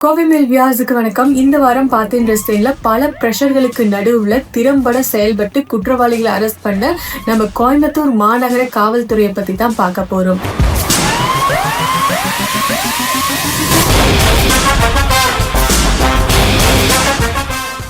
கோவை மேல் வியாஸுக்கு வணக்கம். இந்த வாரம் பார்த்த இண்டஸ்ட்ரியில பல பிரஷர்களுக்கு நடுவுல திறம்பட செயல்பட்டு குற்றவாளிகளை அரெஸ்ட் பண்ண நம்ம கோயம்புத்தூர் மாநகர காவல்துறையை பத்தி தான் பார்க்க போறோம்.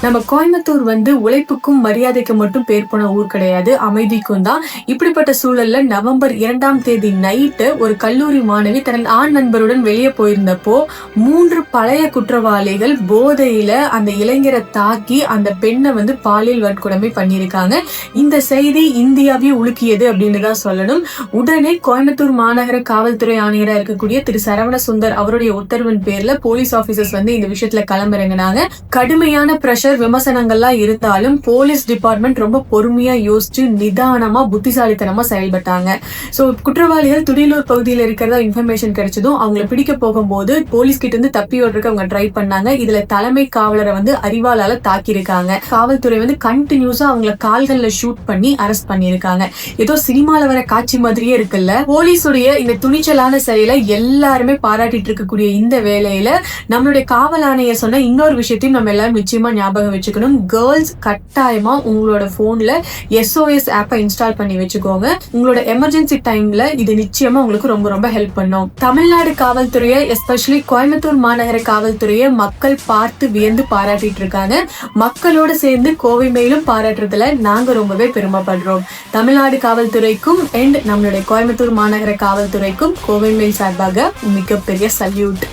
நம்ம கோயம்புத்தூர் உழைப்புக்கும் மரியாதைக்கு மட்டும் பேர் போன ஊர் கிடையாது, அமைதிக்கும் தான். இப்படிப்பட்ட சூழல்ல நவம்பர் 2ஆம் தேதி நைட்டு ஒரு கல்லூரி மாணவி தன் ஆண் நண்பருடன் வெளியே போயிருந்தப்போ 3 பழைய குற்றவாளிகள் போதையில அந்த இளைஞரை தாக்கி அந்த பெண்ணை பாலியல் வன்கொடுமை பண்ணியிருக்காங்க. இந்த செய்தி இந்தியாவே உலுக்கியது அப்படின்னு தான் சொல்லணும். உடனே கோயம்புத்தூர் மாநகர காவல்துறை ஆணையரா இருக்கக்கூடிய திரு சரவண சுந்தர் அவருடைய உத்தரவின் பேர்ல போலீஸ் ஆபீசர்ஸ் இந்த விஷயத்துல களமிறங்கினாங்க. கடுமையான பிரஷர் விமர்சனங்கள்லாம் இருந்தாலும் போலீஸ் டிபார்ட்மெண்ட் ரொம்ப பொறுமையா யோசிச்சு நிதானமா புத்திசாலித்தனமா செயல்பட்டாங்க. சோ குற்றவாளிகள் துடியலூர் பகுதியில் இருக்கிறதா இன்ஃபர்மேஷன் கிடைச்சதும் அவங்களை பிடிக்க போகும்போது போலீஸ் கிட்ட இருந்து தப்பி ஓடுறதுக்கு அவங்க ட்ரை பண்ணாங்க. இதுல தலைமை காவலரை அரிவாளால தாக்கியிருக்காங்க. காவல்துறை கண்டினியூஸா அவங்கள கால்கள்ல ஷூட் பண்ணி அரெஸ்ட் பண்ணியிருக்காங்க. ஏதோ சினிமால வர காட்சி மாதிரியே இருக்குல்ல. போலீஸுடைய இந்த துணிச்சலான செயலை எல்லாருமே பாராட்டிட்டு இருக்கக்கூடிய இந்த வேலையில நம்மளுடைய காவல் ஆணையர் சொன்ன இன்னொரு விஷயத்தையும் நம்ம எல்லாரும் நிச்சயமா ஞாபகம் வச்சுக்கணும். கேர்ள்ஸ் கட்டாயமா உங்களோட போன்ல SOS ஆப்பை இன்ஸ்டால் பண்ணி வச்சுக்கோங்க. உங்களோட எமர்ஜென்சி டைம்ல இது நிச்சயமா உங்களுக்கு ரொம்ப ரொம்ப ஹெல்ப் பண்ணும். தமிழ்நாடு காவல்துறையை எஸ்பெஷலி கோயம்புத்தூர் மாநகர காவல்துறையை மக்கள் பார்த்து வியந்து பாராட்டிட்டு இருக்காங்க. மக்களோட சேர்ந்து கோவை மேலும் பாராட்டுறதுல நாங்க ரொம்பவே பெருமைப்படுறோம். தமிழ்நாடு காவல்துறைக்கும் அண்ட் நம்மளுடைய கோயம்புத்தூர் மாநகர காவல்துறைக்கும் கோவை மேல் சார்பாக மிகப்பெரிய சல்யூட்.